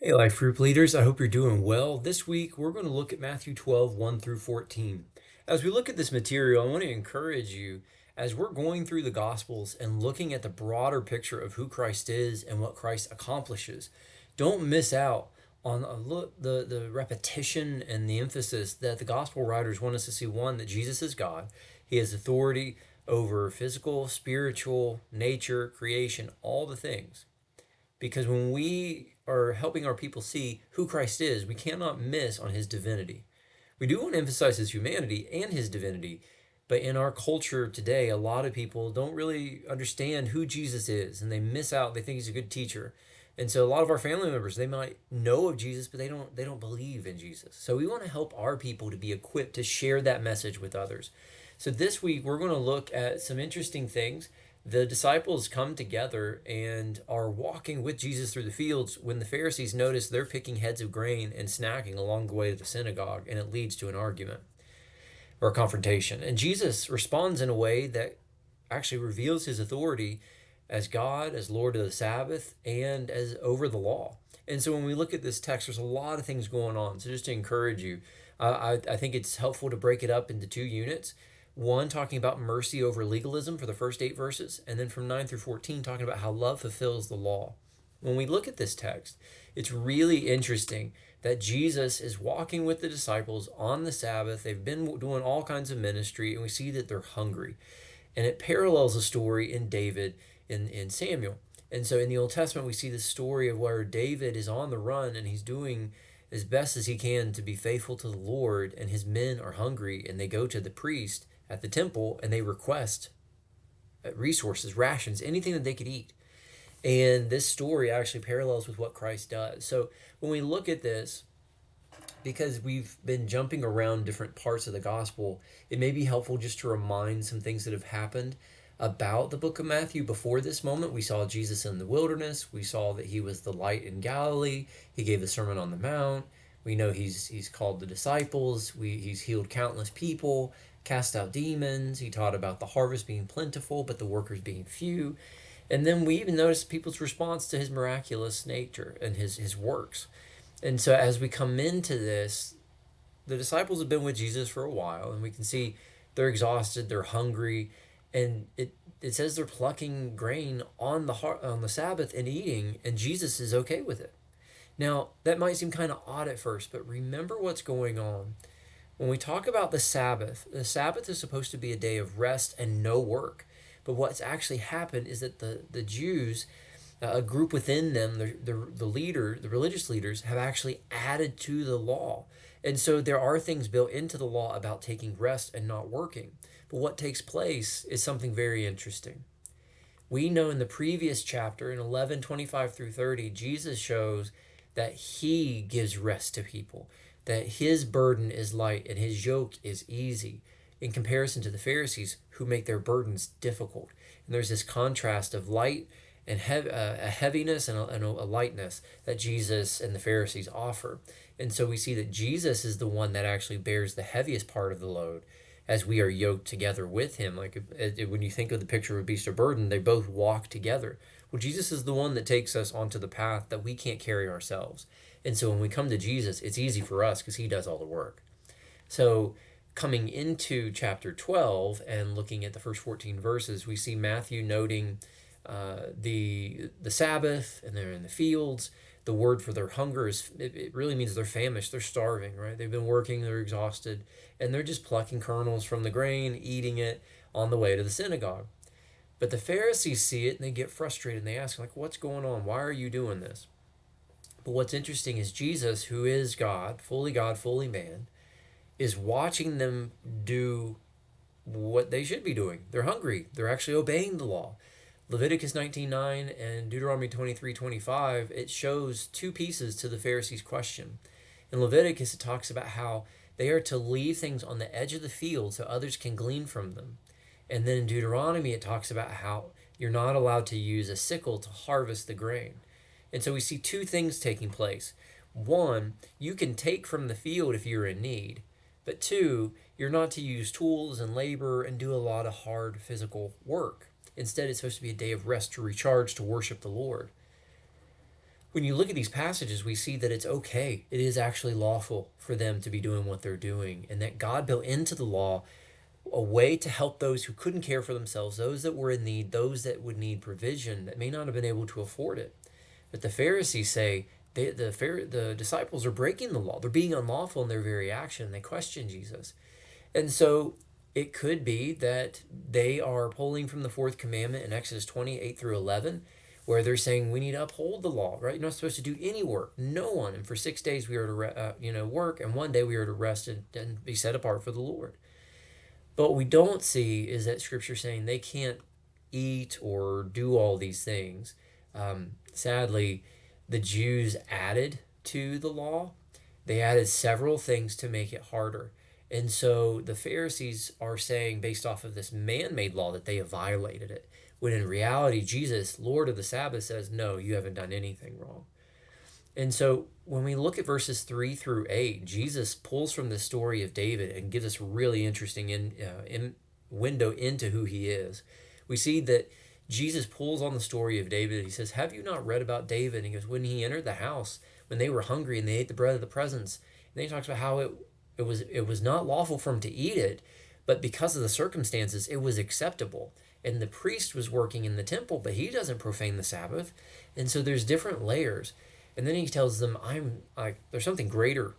Hey, Life Group leaders, I hope you're doing well. This week, we're going to look at Matthew 12, 1 through 14. As we look at this material, I want to encourage you as we're going through the Gospels and looking at the broader picture of who Christ is and what Christ accomplishes. Don't miss out on the repetition and the emphasis that the Gospel writers want us to see. One, that Jesus is God, He has authority over physical, spiritual, nature, creation, all the things. Because when we are helping our people see who Christ is, we cannot miss on his divinity. We do want to emphasize his humanity and his divinity, but in our culture today, a lot of people don't really understand who Jesus is and they miss out. They think he's a good teacher. And so a lot of our family members, they might know of Jesus, but they don't believe in Jesus. So we want to help our people to be equipped to share that message with others. So this week we're going to look at some interesting things. The disciples come together and are walking with Jesus through the fields when the Pharisees notice they're picking heads of grain and snacking along the way to the synagogue, and it leads to an argument or a confrontation. And Jesus responds in a way that actually reveals his authority as God, as Lord of the Sabbath, and as over the law. And so when we look at this text, there's a lot of things going on. So just to encourage you, I think it's helpful to break it up into two units. One, talking about mercy over legalism for the first 8 verses, and then from 9 through 14, talking about how love fulfills the law. When we look at this text, it's really interesting that Jesus is walking with the disciples on the Sabbath. They've been doing all kinds of ministry, and we see that they're hungry. And it parallels a story in David in Samuel. And so in the Old Testament, we see this story of where David is on the run and he's doing as best as he can to be faithful to the Lord, and his men are hungry and they go to the priest at the temple and they request resources, rations, anything that they could eat. And this story actually parallels with what Christ does. So when we look at this, because we've been jumping around different parts of the gospel, it may be helpful just to remind some things that have happened about the book of Matthew before this moment. We saw Jesus in the wilderness. We saw that he was the light in Galilee. He gave the Sermon on the Mount. We know he's called the disciples. He's healed countless people, cast out demons. He taught about the harvest being plentiful, but the workers being few. And then we even notice people's response to his miraculous nature and his works. And so as we come into this, the disciples have been with Jesus for a while, and we can see they're exhausted, they're hungry, and it says they're plucking grain on the Sabbath and eating, and Jesus is okay with it. Now, that might seem kind of odd at first, but remember what's going on. When we talk about the Sabbath is supposed to be a day of rest and no work. But what's actually happened is that the Jews, a group within them, the religious leaders, have actually added to the law. And so there are things built into the law about taking rest and not working. But what takes place is something very interesting. We know in the previous chapter, in 11:25 through 30, Jesus shows that he gives rest to people, that his burden is light and his yoke is easy, in comparison to the Pharisees who make their burdens difficult. And there's this contrast of light and a heaviness and a lightness that Jesus and the Pharisees offer. And so we see that Jesus is the one that actually bears the heaviest part of the load as we are yoked together with him. Like when you think of the picture of a beast of burden, they both walk together. Well, Jesus is the one that takes us onto the path that we can't carry ourselves. And so when we come to Jesus, it's easy for us because he does all the work. So coming into chapter 12 and looking at the first 14 verses, we see Matthew noting the Sabbath, and they're in the fields. The word for their hunger is, it really means they're famished, they're starving, right? They've been working, they're exhausted, and they're just plucking kernels from the grain, eating it on the way to the synagogue. But the Pharisees see it and they get frustrated and they ask, like, what's going on? Why are you doing this? But what's interesting is Jesus, who is God, fully man, is watching them do what they should be doing. They're hungry. They're actually obeying the law. Leviticus 19:9 and Deuteronomy 23:25, it shows two pieces to the Pharisees' question. In Leviticus, it talks about how they are to leave things on the edge of the field so others can glean from them. And then in Deuteronomy, it talks about how you're not allowed to use a sickle to harvest the grain. And so we see two things taking place. One, you can take from the field if you're in need. But two, you're not to use tools and labor and do a lot of hard physical work. Instead, it's supposed to be a day of rest to recharge, to worship the Lord. When you look at these passages, we see that it's okay. It is actually lawful for them to be doing what they're doing, and that God built into the law a way to help those who couldn't care for themselves, those that were in need, those that would need provision that may not have been able to afford it. But the Pharisees say the disciples are breaking the law. They're being unlawful in their very action. They question Jesus. And so it could be that they are pulling from the fourth commandment in Exodus 28 through 11, where they're saying we need to uphold the law, right? You're not supposed to do any work, no one. And for 6 days we are to work, and one day we are to rest and be set apart for the Lord. But what we don't see is that Scripture saying they can't eat or do all these things. Sadly, the Jews added to the law. They added several things to make it harder. And so the Pharisees are saying, based off of this man made law, that they have violated it. When in reality, Jesus, Lord of the Sabbath, says, no, you haven't done anything wrong. And so when we look at verses 3 through 8, Jesus pulls from the story of David and gives us a really interesting window into who he is. We see that Jesus pulls on the story of David. He says, have you not read about David? And he goes, when he entered the house, when they were hungry and they ate the bread of the presence. And then he talks about how it was not lawful for him to eat it, but because of the circumstances, it was acceptable. And the priest was working in the temple, but he doesn't profane the Sabbath. And so there's different layers. And then he tells them, there's something greater,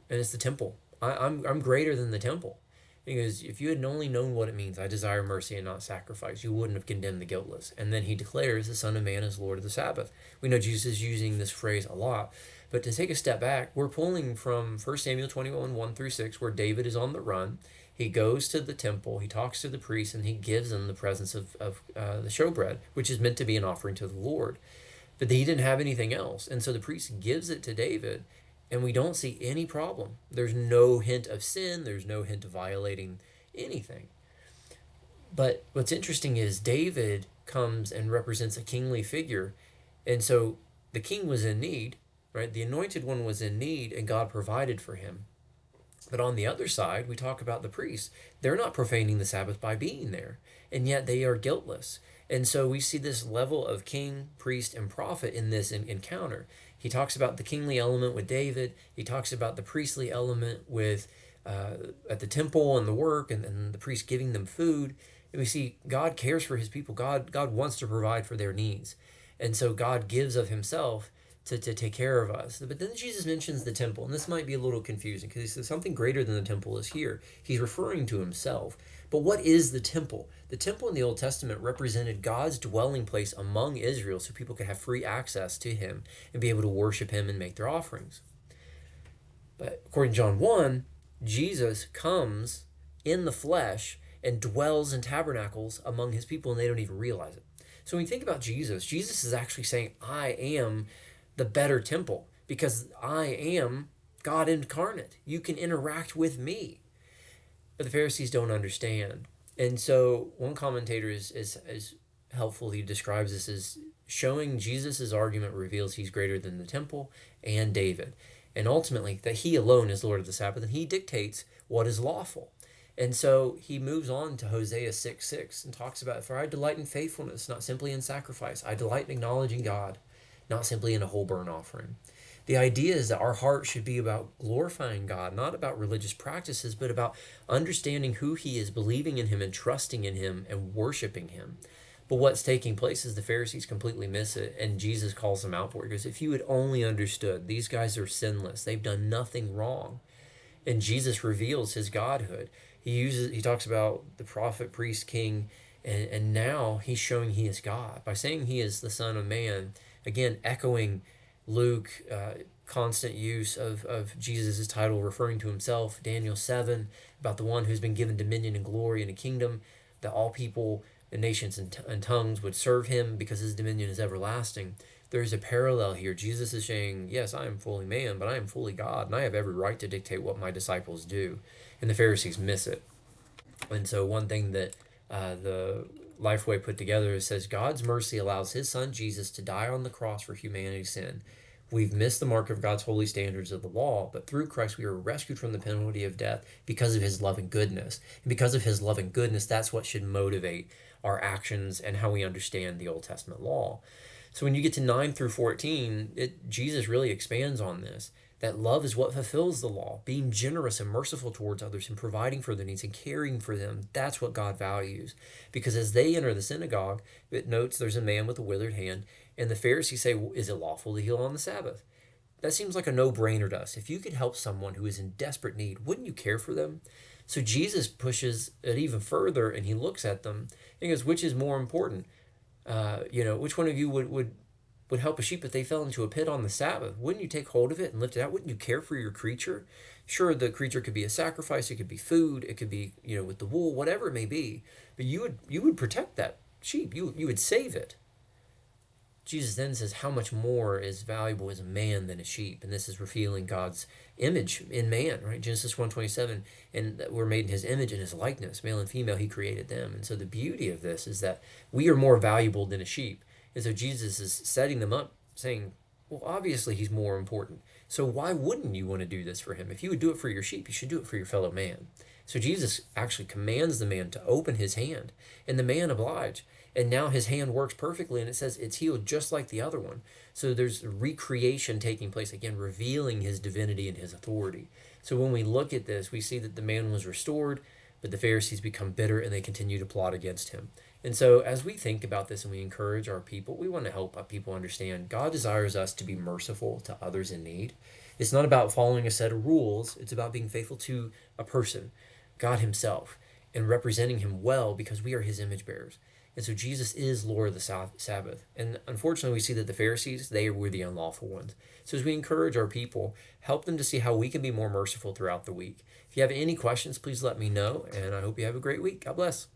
and it's the temple. I'm greater than the temple. And he goes, if you had only known what it means, I desire mercy and not sacrifice, you wouldn't have condemned the guiltless. And then he declares the Son of Man is Lord of the Sabbath. We know Jesus is using this phrase a lot. But to take a step back, we're pulling from 1 Samuel 21, 1 through 6, where David is on the run. He goes to the temple, he talks to the priest, and he gives them the presence of the showbread, which is meant to be an offering to the Lord. But he didn't have anything else. And so the priest gives it to David, and we don't see any problem. There's no hint of sin. There's no hint of violating anything. But what's interesting is David comes and represents a kingly figure. And so the king was in need, right? The anointed one was in need, and God provided for him. But on the other side, we talk about the priests. They're not profaning the Sabbath by being there, and yet they are guiltless. And so we see this level of king, priest, and prophet in this encounter. He talks about the kingly element with David. He talks about the priestly element with at the temple and the work, and the priest giving them food. And we see God cares for his people. God wants to provide for their needs. And so God gives of himself to take care of us. But then Jesus mentions the temple, and this might be a little confusing because he says something greater than the temple is here. He's referring to himself. But what is the temple? The temple in the Old Testament represented God's dwelling place among Israel so people could have free access to him and be able to worship him and make their offerings. But according to John 1, Jesus comes in the flesh and dwells in tabernacles among his people, and they don't even realize it. So when you think about Jesus, Jesus is actually saying, I am the better temple because I am God incarnate. You can interact with me. But the Pharisees don't understand. And so one commentator is helpful. He describes this as showing Jesus' argument reveals he's greater than the temple and David. And ultimately that he alone is Lord of the Sabbath, and he dictates what is lawful. And so he moves on to Hosea 6:6 and talks about, for I delight in faithfulness, not simply in sacrifice. I delight in acknowledging God, not simply in a whole burnt offering. The idea is that our heart should be about glorifying God, not about religious practices, but about understanding who he is, believing in him and trusting in him and worshiping him. But what's taking place is the Pharisees completely miss it, and Jesus calls them out for it. He goes, if you had only understood, these guys are sinless. They've done nothing wrong. And Jesus reveals his godhood. He talks about the prophet, priest, king, and now he's showing he is God. By saying he is the Son of Man, again, echoing Luke, constant use of Jesus' title, referring to himself, Daniel 7, about the one who's been given dominion and glory and a kingdom, that all people and nations and tongues would serve him because his dominion is everlasting. There's a parallel here. Jesus is saying, yes, I am fully man, but I am fully God, and I have every right to dictate what my disciples do. And the Pharisees miss it. And so one thing that the Lifeway put together, it says, God's mercy allows his son Jesus to die on the cross for humanity's sin. We've missed the mark of God's holy standards of the law, but through Christ we are rescued from the penalty of death because of his love and goodness. And because of his love and goodness, that's what should motivate our actions and how we understand the Old Testament law. So when you get to 9 through 14, Jesus really expands on this. That love is what fulfills the law, being generous and merciful towards others and providing for their needs and caring for them. That's what God values. Because as they enter the synagogue, it notes there's a man with a withered hand, and the Pharisees say, "Well, is it lawful to heal on the Sabbath?" That seems like a no-brainer to us. If you could help someone who is in desperate need, wouldn't you care for them? So Jesus pushes it even further, and he looks at them and he goes, "Which is more important? Which one of you would help a sheep if they fell into a pit on the Sabbath? Wouldn't you take hold of it and lift it out? Wouldn't you care for your creature? Sure, the creature could be a sacrifice, it could be food, it could be, with the wool, whatever it may be, but you would protect that sheep. You would save it." Jesus then says, "How much more is valuable is a man than a sheep?" And this is revealing God's image in man, right? Genesis 1:27, and that we're made in his image and his likeness, male and female, he created them. And so the beauty of this is that we are more valuable than a sheep. And so Jesus is setting them up, saying, well, obviously he's more important. So why wouldn't you want to do this for him? If you would do it for your sheep, you should do it for your fellow man. So Jesus actually commands the man to open his hand, and the man obliged. And now his hand works perfectly, and it says it's healed just like the other one. So there's recreation taking place, again, revealing his divinity and his authority. So when we look at this, we see that the man was restored, but the Pharisees become bitter and they continue to plot against him. And so as we think about this and we encourage our people, we want to help our people understand God desires us to be merciful to others in need. It's not about following a set of rules. It's about being faithful to a person, God himself, and representing him well because we are his image bearers. And so Jesus is Lord of the Sabbath. And unfortunately, we see that the Pharisees, they were the unlawful ones. So as we encourage our people, help them to see how we can be more merciful throughout the week. If you have any questions, please let me know. And I hope you have a great week. God bless.